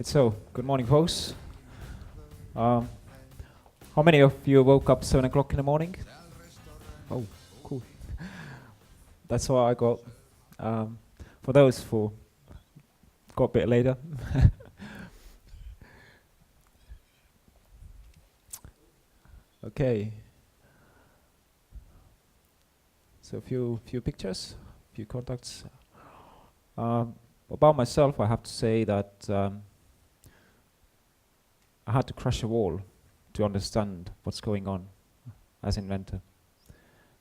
Good morning, folks. How many of you woke up 7 o'clock in the morning? Oh, cool. That's what I got. For those who got a bit later. Okay. So a few pictures, few contacts. About myself, I have to say that I had to crush a wall to understand what's going on as inventor.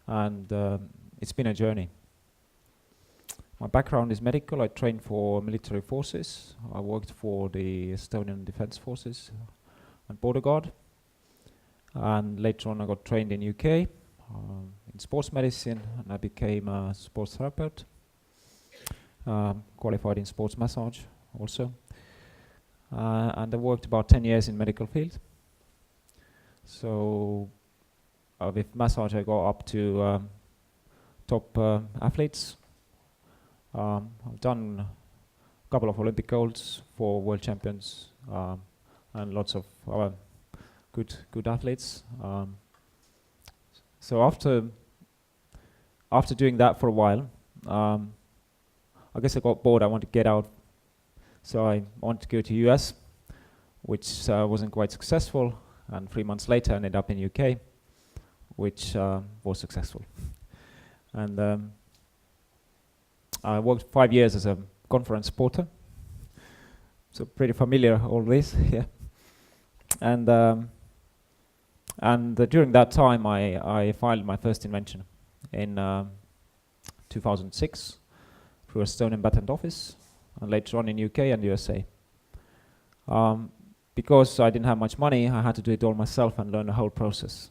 And it's been a journey. My background is medical. I trained for military forces. I worked for the Estonian Defense Forces and Border Guard. And later on I got trained in UK in sports medicine, and I became a sports therapist, qualified in sports massage also. And I worked about 10 years in medical field. So with massage I got up to top athletes. I've done a couple of Olympic golds for world champions and lots of other good athletes. So after doing that for a while, I guess I got bored. I wanted to get out. So I wanted to go to US, which wasn't quite successful, and 3 months later I ended up in UK, which was successful. And I worked 5 years as a conference supporter, so pretty familiar all this, yeah. And during that time I filed my first invention in 2006 through Estonian Patent Office, and later on in UK and USA. Because I didn't have much money, I had to do it all myself and learn the whole process,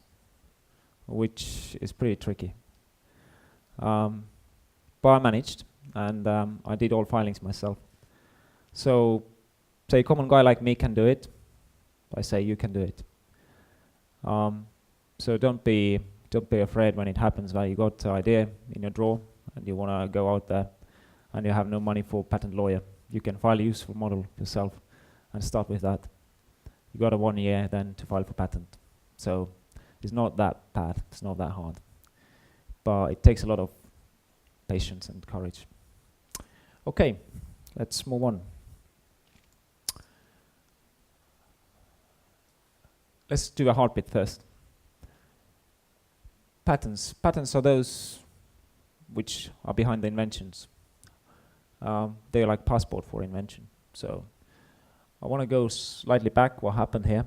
which is pretty tricky. But I managed, and I did all filings myself. So, say a common guy like me can do it. I say you can do it. So don't be afraid when it happens that you got an idea in your drawer and you want to go out there and you have no money for patent lawyer. You can file a useful model yourself and start with that. You got a 1 year then to file for patent. So it's not that bad, it's not that hard. But it takes a lot of patience and courage. Okay, let's move on. Let's do a hard bit first. Patents. Patents are those which are behind the inventions. They're like passport for invention. So I want to go slightly back what happened here.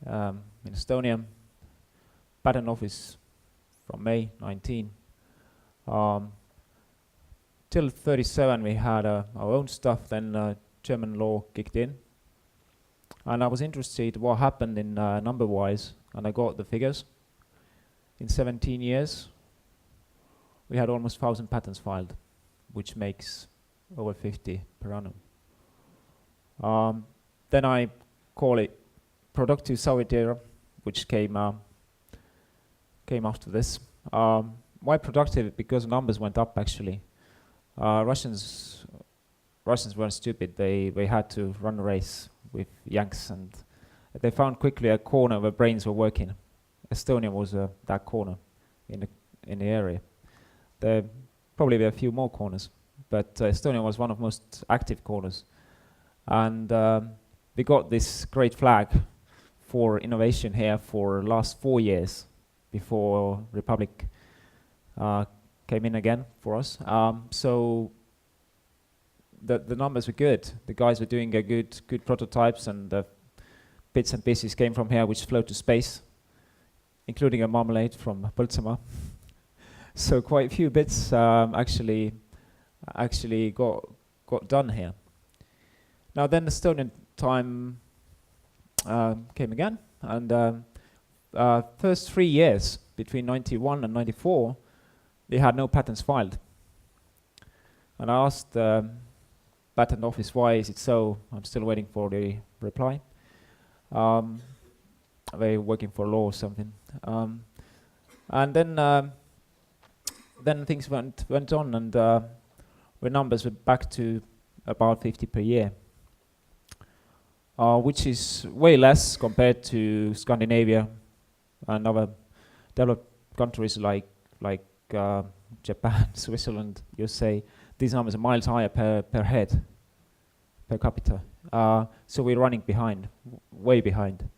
In Estonia, Patent Office from May 19. Till 37 we had our own stuff, then German law kicked in. And I was interested what happened in number-wise, and I got the figures. In 17 years, we had almost 1,000 patents filed, which makes over 50 per annum. Then I call it productive Soviet era, which came after this. Why productive? Because numbers went up actually. Russians weren't stupid. They had to run a race with Yanks, and they found quickly a corner where brains were working. Estonia was that corner in the area. There probably were a few more corners, but Estonia was one of the most active corners. And we got this great flag for innovation here for the last 4 years before Republic came in again for us. So the numbers were good. The guys were doing a good prototypes, and the bits and pieces came from here which flew to space, including a marmalade from Põltsamaa. So quite a few bits actually got done here. Now then the Estonian time came again, and first 3 years between 91 and 94 they had no patents filed. And I asked Patent Office, why is it so? I'm still waiting for the reply. They're working for law or something. And then things went on, and the numbers were back to about 50 per year. which is way less compared to Scandinavia and other developed countries like Japan, Switzerland, USA. These numbers are miles higher per head, per capita. So we're running behind, way behind.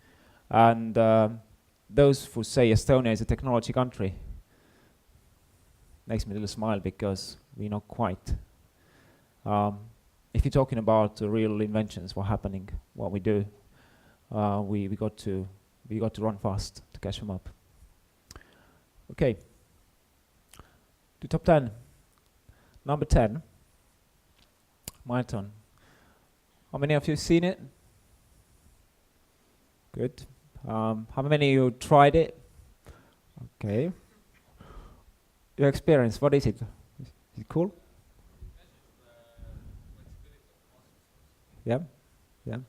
And those who say Estonia is a technology country makes me a little smile, because we're not quite. If you're talking about real inventions, what's happening, what we do, we got to run fast to catch them up. Okay. To top 10. Number 10. My turn. How many of you seen it? Good. How many of you tried it? Okay. Your experience, what is it? Is it cool? Yeah, yeah.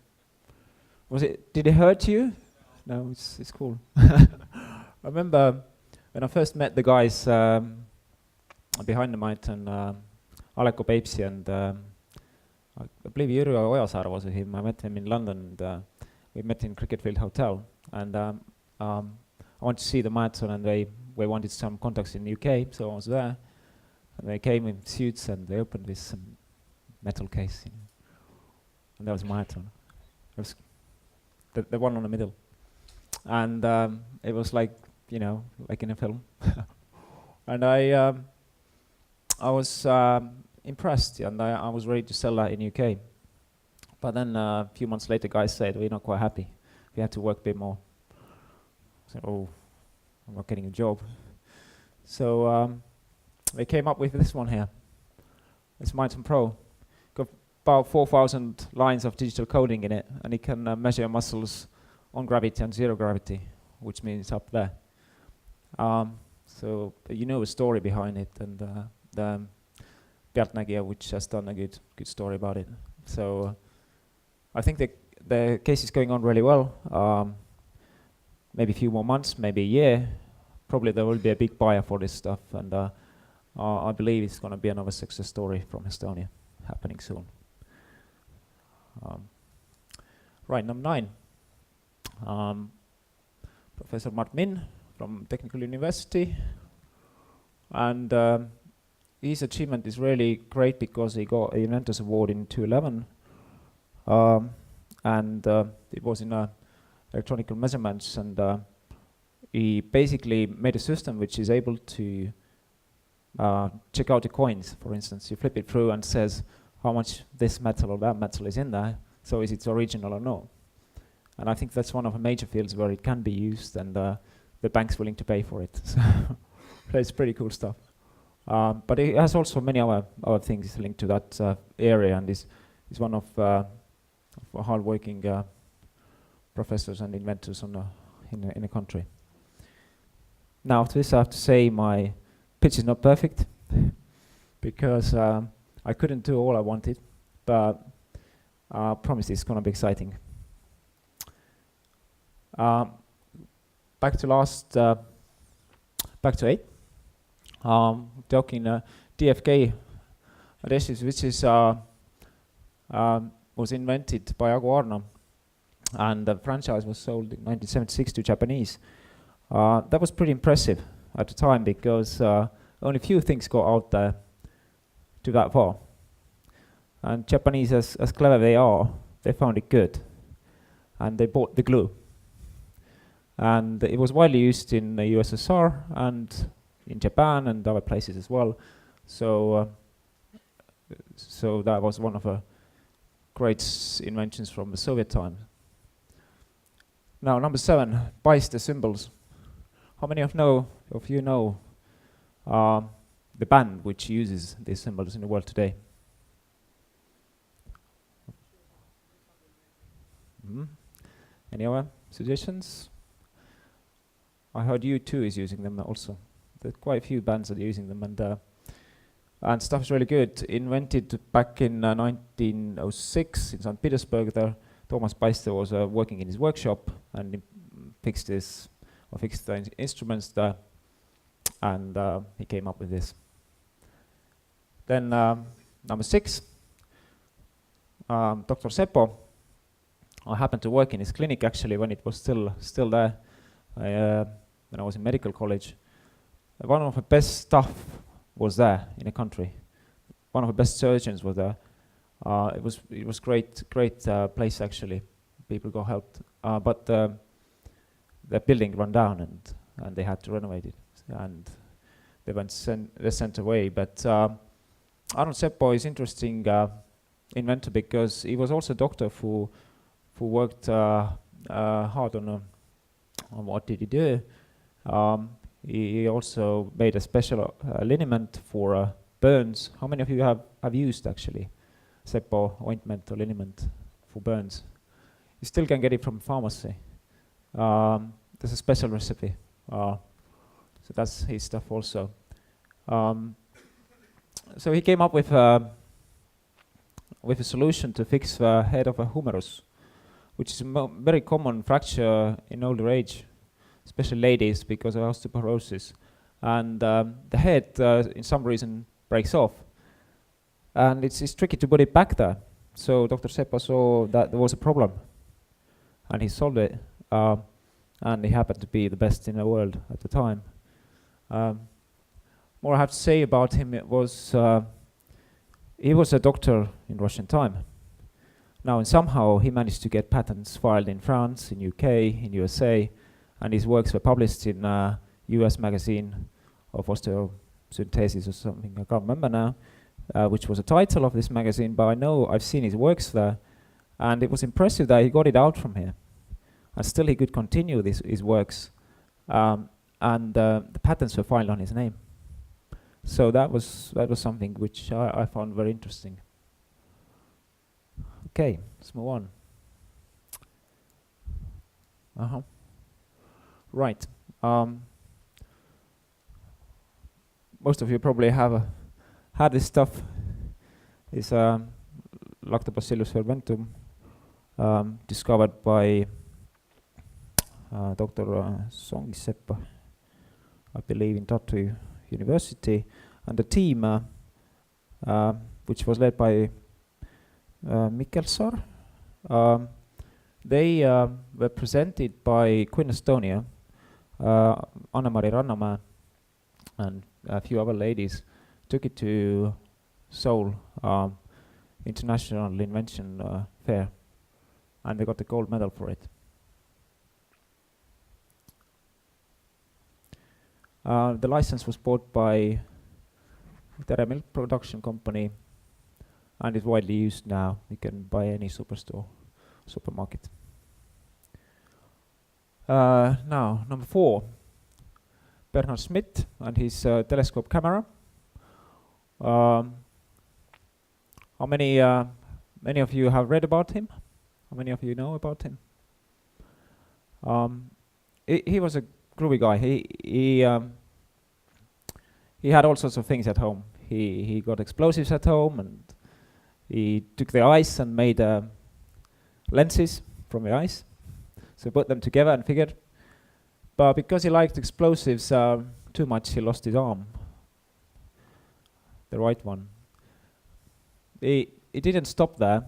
Did it hurt you? No, it's cool. I remember when I first met the guys behind the mountain, Aleko Peipsi and I believe Jüri Ojasaar was with him. I met him in London, and we met in Cricketfield Hotel. And I wanted to see the marathon, and they wanted some contacts in the UK, so I was there. And they came in suits, and they opened this metal case, you know. And that was marathon. It was the one on the middle. And it was like, you know, like in a film. And I was impressed, and I was ready to sell that in UK. But then a few months later, guys said, we're not quite happy. We had to work a bit more. I said, oh, I'm not getting a job. So they came up with this one here. It's Marathon Pro. Got about 4,000 lines of digital coding in it, and it can measure muscles on gravity and zero gravity, which means it's up there. So you know the story behind it, and the Pealtnägija, which has done a good story about it. So I think the case is going on really well. Maybe a few more months, maybe a year. Probably there will be a big buyer for this stuff, and I believe it's going to be another success story from Estonia happening soon. Right, number 9. Professor Mart Min from Technical University, and his achievement is really great because he got an Inventors Award in 2011, and it was in electronic measurements, and he basically made a system which is able to check out the coins. For instance, you flip it through and says how much this metal or that metal is in there, so is it original or not. And I think that's one of the major fields where it can be used, and the bank's willing to pay for it. So it's pretty cool stuff. But it has also many other things linked to that area, and is one of hard-working professors and inventors in the country. Now, after this, I have to say my pitch is not perfect because I couldn't do all I wanted, but I promise it's going to be exciting. Back to 8. Talking DFK adhesives, which is was invented by Agu Arno, and the franchise was sold in 1976 to Japanese. That was pretty impressive at the time because only few things got out there to that far. And Japanese, as clever they are, they found it good, and they bought the glue. And it was widely used in the USSR and in Japan and other places as well. So that was one of the great inventions from the Soviet time. Now, number 7, buys the symbols. How many of you know the band which uses these symbols in the world today? Any other suggestions? I heard U2 is using them also. There's quite a few bands that are using them, and stuff is really good. Invented back in 1906 in St. Petersburg. There, Thomas Beister was working in his workshop, and he fixed the instruments there, and he came up with this. Then number 6, Dr. Seppo I happened to work in his clinic actually when it was still there. When I was in medical college. One of the best staff was there in the country. One of the best surgeons was there. It was great place actually. People got helped, but the building ran down and they had to renovate it, and they sent away. But Arnold Seppo is interesting inventor because he was also a doctor who worked hard on what did he do. He also made a special liniment for burns. How many of you have used actually Seppo ointment or liniment for burns? You still can get it from pharmacy. There's a special recipe. So that's his stuff also. So he came up with a solution to fix the head of a humerus, which is a very common fracture in older age, especially ladies because of osteoporosis. And the head, in some reason, breaks off. And it's tricky to put it back there. So Dr. Seppo saw that there was a problem. And he solved it. And he happened to be the best in the world at the time. More I have to say about him, it was he was a doctor in Russian time. Now, and somehow he managed to get patents filed in France, in UK, in USA, and his works were published in a US magazine of osteosynthesis or something, I can't remember now, which was the title of this magazine, but I know I've seen his works there, and it was impressive that he got it out from here. And still he could continue his works, and the patents were filed on his name. So that was something which I found very interesting. Okay, let's move on. Right. Most of you probably have had this stuff. It's Lactobacillus fermentum, discovered by Dr. Songiseppa, I believe, in Tartu University, and the team, which was led by Mikkelsaar, they were presented by Queen Estonia, Anne-Mari Rannamäe, and a few other ladies, took it to Seoul International Invention Fair, and they got the gold medal for it. The license was bought by the milk production company and is widely used now. You can buy any supermarket. Now, number 4, Bernhard Schmidt and his telescope camera. How many of you have read about him? How many of you know about him? He was a groovy guy. He had all sorts of things at home. He got explosives at home, and he took the ice and made lenses from the ice. So put them together and figured. But because he liked explosives too much, he lost his arm, the right one. He didn't stop there.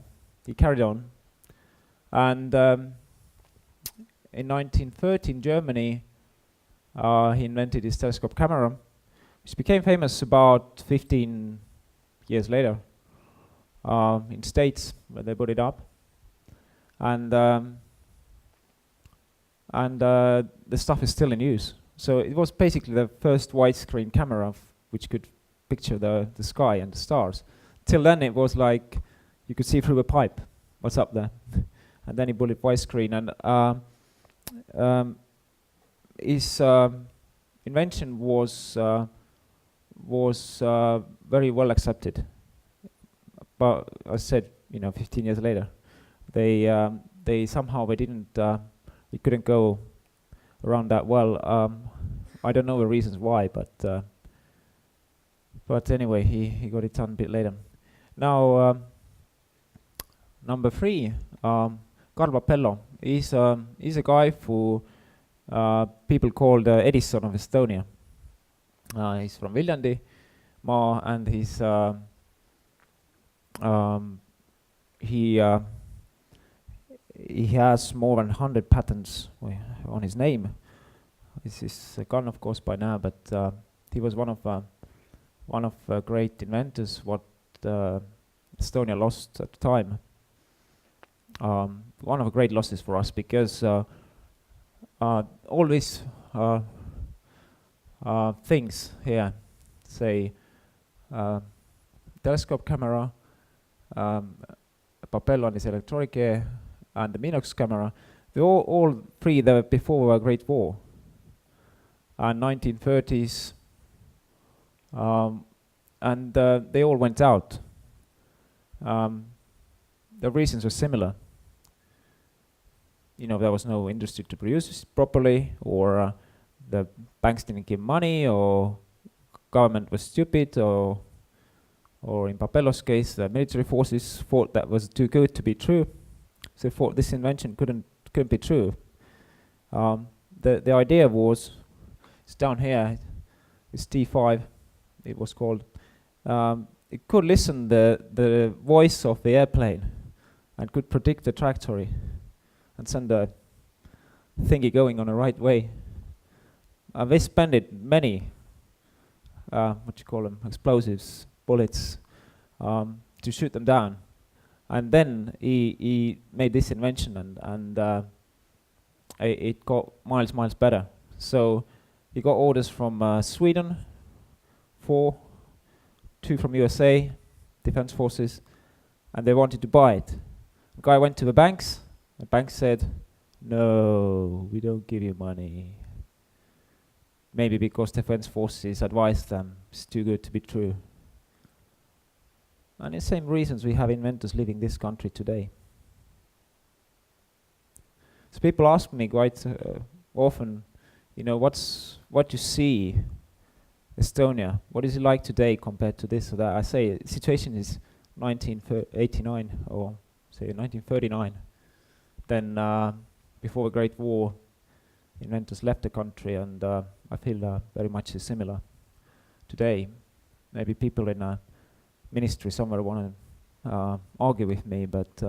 He carried on. And in 1930 in Germany, he invented his telescope camera, which became famous about 15 years later in States, where they put it up. And the stuff is still in use. So it was basically the first widescreen camera which could picture the sky and the stars. Till then it was like you could see through a pipe what's up there. And then he put it widescreen, and his invention was very well accepted. But I said, 15 years later, they somehow it couldn't go around that well. I don't know the reasons why, but anyway, he got it done a bit later. Now, number 3, Carl Pappello. He's a guy who people call the Edison of Estonia. He's from Viljandi, and he has more than 100 patents on his name. This is gone, of course, by now, but he was one of great inventors what Estonia lost at the time. One of the great losses for us, because all these things here, say telescope camera, Papello and his electronic air, and the Minox camera, they all three there before the Great War, and 1930s, and they all went out. The reasons were similar. There was no industry to produce this properly, or the banks didn't give money, or government was stupid, or in Papello's case, the military forces thought that was too good to be true, so they thought this invention couldn't be true. The idea was, it's down here, it's T5, it was called. It could listen the voice of the airplane and could predict the trajectory and send a thingy going on the right way. They spent many, explosives, bullets, to shoot them down. And then he made this invention, and it got miles better. So he got orders from Sweden, 2 from USA, defense forces, and they wanted to buy it. The guy went to the banks. The bank said, "No, we don't give you money." Maybe because defense forces advised them it's too good to be true. And the same reasons we have inventors leaving this country today. So people ask me quite often, what you see Estonia, what is it like today compared to this or that? I say the situation is 1989 or say 1939. Then before the Great War, inventors left the country, and I feel very much similar today. Maybe people in a ministry somewhere want to argue with me, but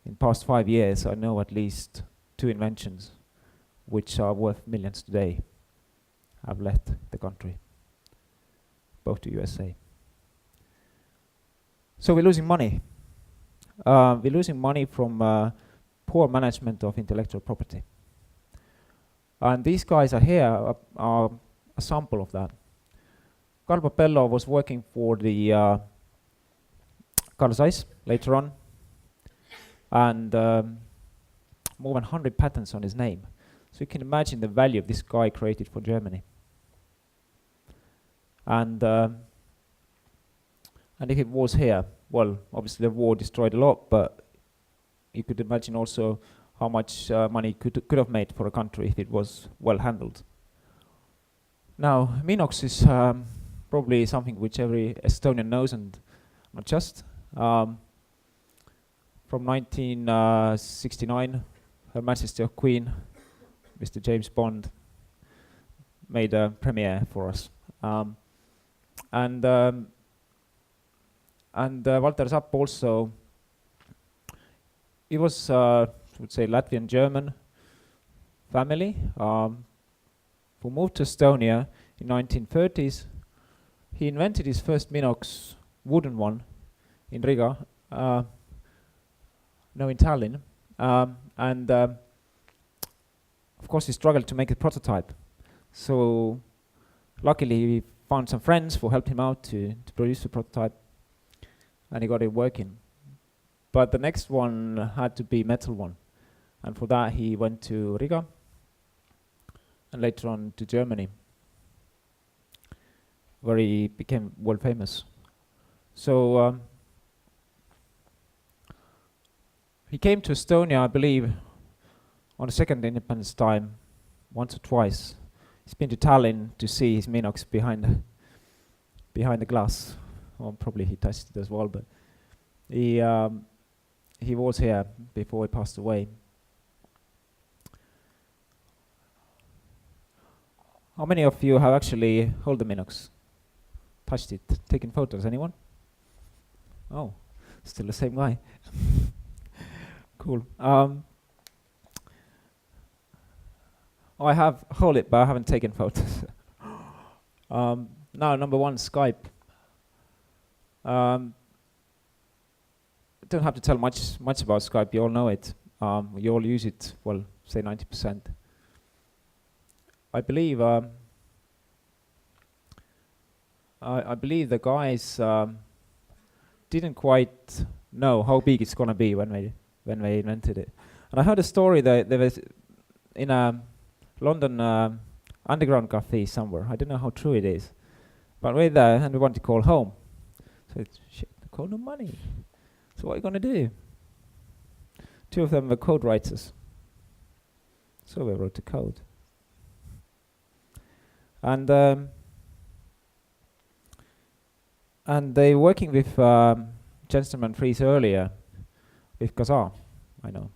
in past 5 years I know at least 2 inventions which are worth millions today have left the country, both to USA. So we're losing money. We're losing money from poor management of intellectual property. And these guys are here are a sample of that. Carl Papello was working for the Carl Zeiss later on, and more than 100 patents on his name. So you can imagine the value of this guy created for Germany. And if it was here, well, obviously the war destroyed a lot, but you could imagine also how much money could have made for a country if it was well handled. Now, Minox is probably something which every Estonian knows, and not just. From 1969, Her Majesty of Queen, Mr. James Bond, made a premiere for us. And Walter Zapp also, he was, I would say, Latvian-German family who moved to Estonia in 1930s. He invented his first Minox, wooden one, in Riga, no, in Tallinn, and of course he struggled to make a prototype. So luckily he found some friends who helped him out to produce the prototype, and he got it working. But the next one had to be metal one, and for that he went to Riga and later on to Germany, where he became world famous. So he came to Estonia, I believe, on the second independence time, once or twice. He's been to Tallinn to see his Minox behind the glass. Well, probably he touched it as well, but he was here before he passed away. How many of you have actually held the Minox? Touched it, taken photos, anyone? Oh, still the same guy. Cool. I have hold it, but I haven't taken photos. Now, number one, Skype. Don't have to tell much about Skype. You all know it. You all use it. Well, say 90%. I believe. I believe the guys didn't quite know how big it's gonna be when they invented it. And I heard a story that there was in a London underground cafe somewhere. I don't know how true it is, but we're there and we want to call home. So it's shit. Call no money. So what are you gonna do? Two of them were code writers. So they wrote the code. And they were working with Gentleman Freeze earlier with Kazaa, I know.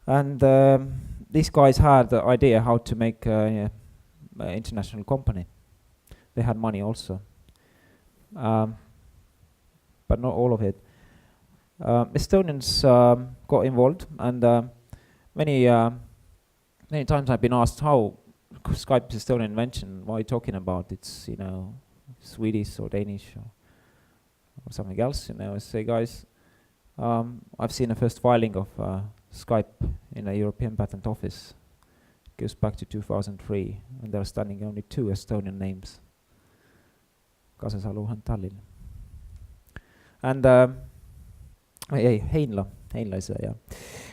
And these guys had the idea how to make an international company. They had money also, but not all of it. Estonians got involved, and many times I've been asked how Skype is Estonian invention. What are you talking about? It's Swedish or Danish or something else. I say, guys, I've seen the first filing of Skype in a European Patent Office. It goes back to 2003, and there are standing only 2 Estonian names: Kasesalu and Tallinn. And Heinla is there, yeah,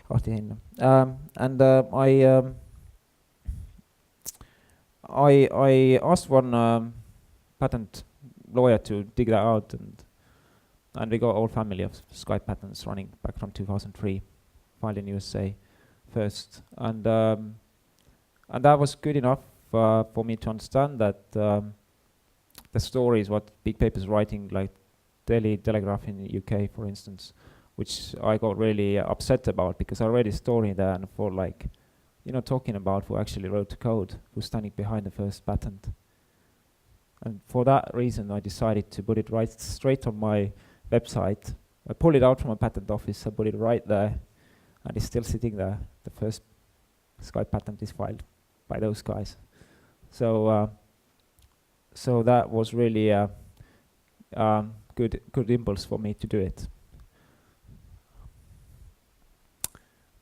Ahti Heinla. And I asked one patent lawyer to dig that out, and we got all family of Skype patents running back from 2003, filed in USA first, and that was good enough for me to understand that the story is what big papers writing, like Daily Telegraph in the UK, for instance, which I got really upset about, because I read a story there and thought, like, talking about who actually wrote the code, who's standing behind the first patent. And for that reason, I decided to put it right straight on my website. I pulled it out from a patent office, I put it right there, and it's still sitting there. The first Skype patent is filed by those guys. So that was really a good impulse for me to do it.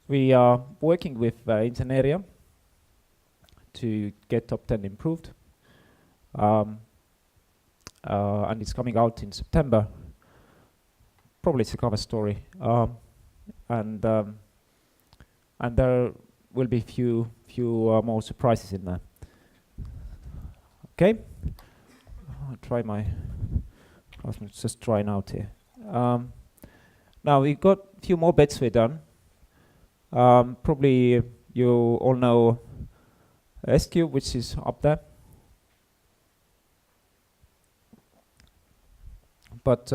We are working with Interreg to get top 10 improved, and it's coming out in September. Probably it's a cover story, and there will be few more surprises in there. Okay, I'll try my classmates just trying out here. Now we've got a few more bets we've done. Probably you all know SQ, which is up there. But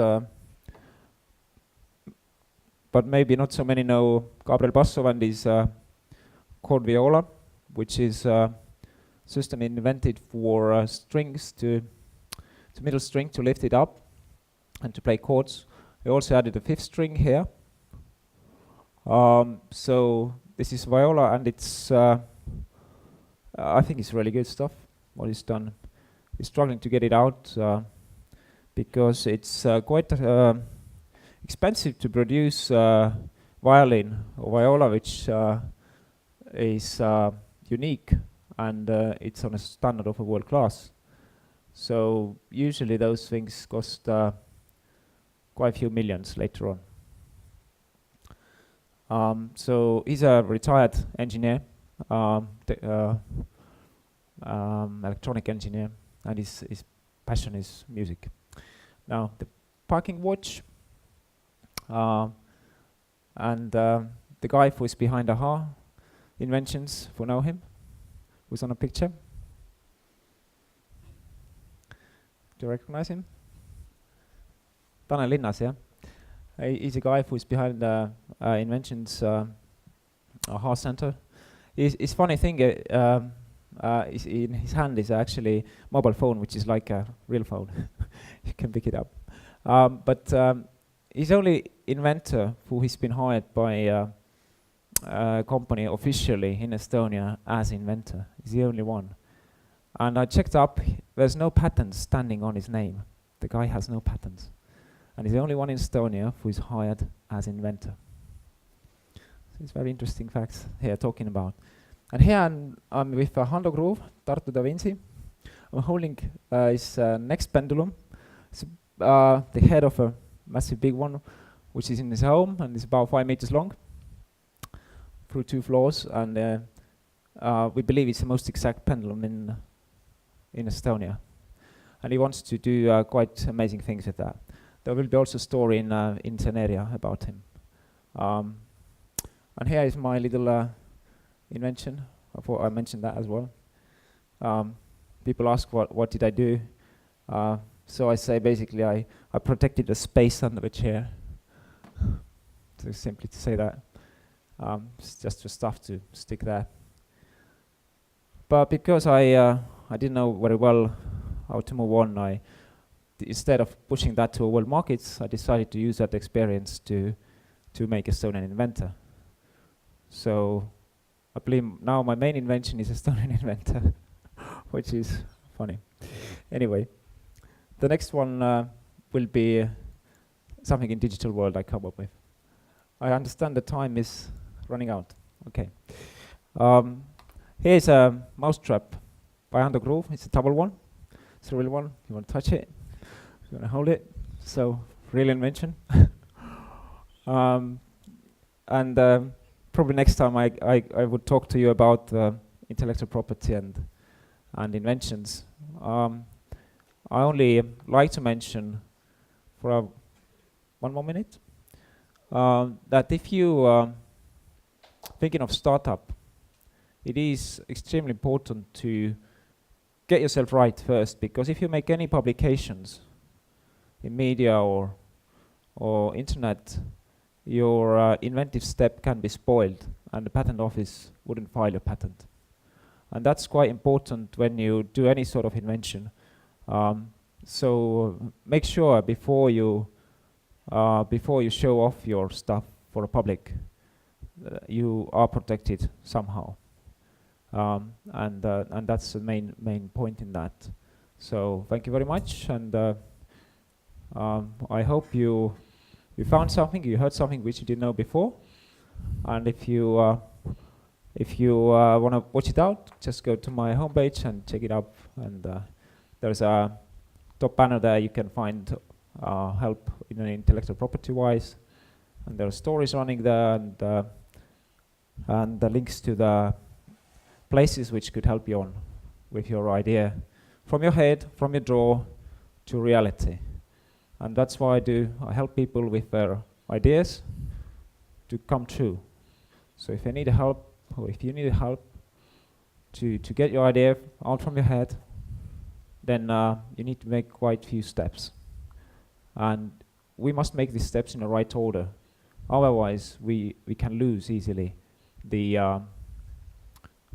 maybe not so many know Gabriel Bassov and his chord viola, which is a system invented for strings to middle string to lift it up and to play chords. We also added a 5th string here. So this is viola, and it's I think it's really good stuff what is done. We're struggling to get it out because it's quite expensive to produce violin or viola which is unique, and it's on a standard of a world class. So usually those things cost quite a few millions later on. So he's a retired engineer, electronic engineer, and his passion is music. Now the parking watch, and the guy who is behind AHA inventions, who know him, who's on a picture. Do you recognize him? Tanel Linnas, yeah. He's a guy who's behind inventions AHA Center. It's funny thing, in his hand is actually mobile phone, which is like a real phone. You can pick it up. But he's only inventor who has been hired by a company officially in Estonia as inventor. He's the only one. And I checked up, there's no patents standing on his name. The guy has no patents. And he's the only one in Estonia who is hired as inventor. So it's very interesting facts here talking about. And here I'm with Hando Groove, Tartu Da Vinci. I'm holding his next pendulum. It's the head of a massive big one, which is in his home, and it's about 5 meters long through 2 floors. And we believe it's the most exact pendulum in Estonia. And he wants to do quite amazing things with that. There will be also a story in Teneria about him. And here is my little invention. I thought I mentioned that as well. People ask what did I do? So I say basically I protected the space under the chair. So simply to say that. It's just the stuff to stick there. But because I didn't know very well how to move on, instead of pushing that to world markets, I decided to use that experience to make Estonian inventor. So I believe now my main invention is Estonian inventor, which is funny. Anyway, the next one will be something in digital world I come up with. I understand the time is running out. Okay. Here's a mousetrap by Hando Groove. It's a double one. It's a real one. You want to touch it? You want to hold it? So, real invention. And probably next time I would talk to you about intellectual property and inventions. I only like to mention for 1 more minute that if you thinking of startup, it is extremely important to get yourself right first, because if you make any publications in media or internet, your inventive step can be spoiled and the patent office wouldn't file your patent. And that's quite important when you do any sort of invention. So make sure before you show off your stuff for the public, you are protected somehow. And that's the main point in that. So thank you very much, and I hope you found something, you heard something which you didn't know before. And if you want to watch it out, just go to my homepage and check it up. And there's a top banner there. You can find help in intellectual property wise, and there are stories running there, and the links to the places which could help you on with your idea from your head, from your draw to reality. And that's why I help people with their ideas to come true. So if you need help, or if you need help to get your idea out from your head, then you need to make quite a few steps. And we must make these steps in the right order. Otherwise, we can lose easily the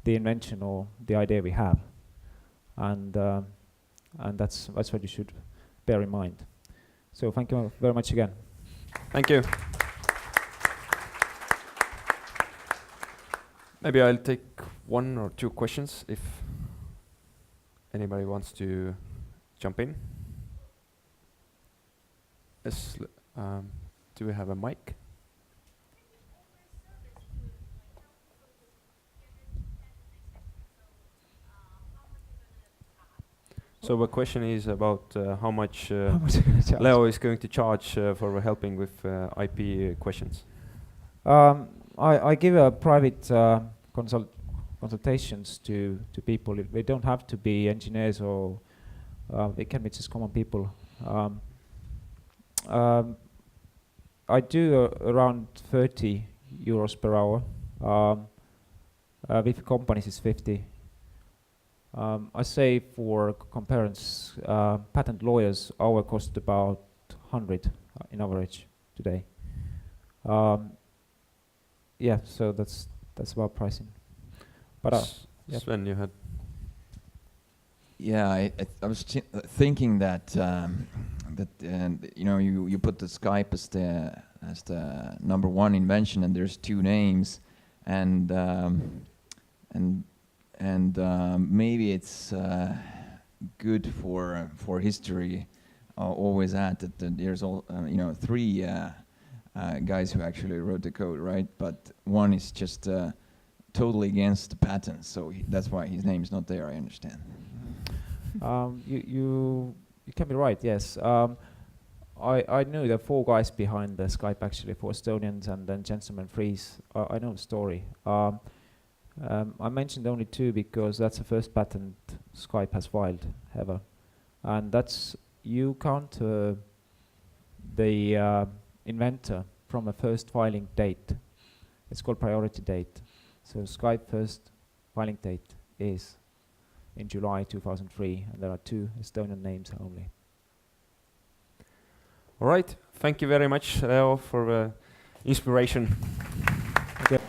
invention or the idea we have. And that's what you should bear in mind. So thank you very much again. Thank you. Maybe I'll take 1 or 2 questions if anybody wants to jump in. Yes, do we have a mic? So the question is about how much Leo is going to charge for helping with IP questions. I give private consultations to people. They don't have to be engineers, or they can be just common people. I do around 30 euros per hour. With companies it's 50. I say for comparison, patent lawyers, our cost about 100 in average today. Yeah, so that's about pricing. But Sven, you had. Yeah, I was thinking that but you put the Skype as the number one invention, and there's two names, and maybe it's good for history. Always add that there's three guys who actually wrote the code, right? But one is just totally against the patents, so that's why his name's not there. I understand. You can be right. Yes. I knew the four guys behind the Skype actually, 4 Estonians and then Gentleman Freeze. I know the story. I mentioned only 2 because that's the first patent Skype has filed ever, and that's you count the inventor from a first filing date. It's called priority date. So Skype first filing date is in July 2003, and there are 2 Estonian names only. All right. Thank you very much, Leo, for inspiration. Okay.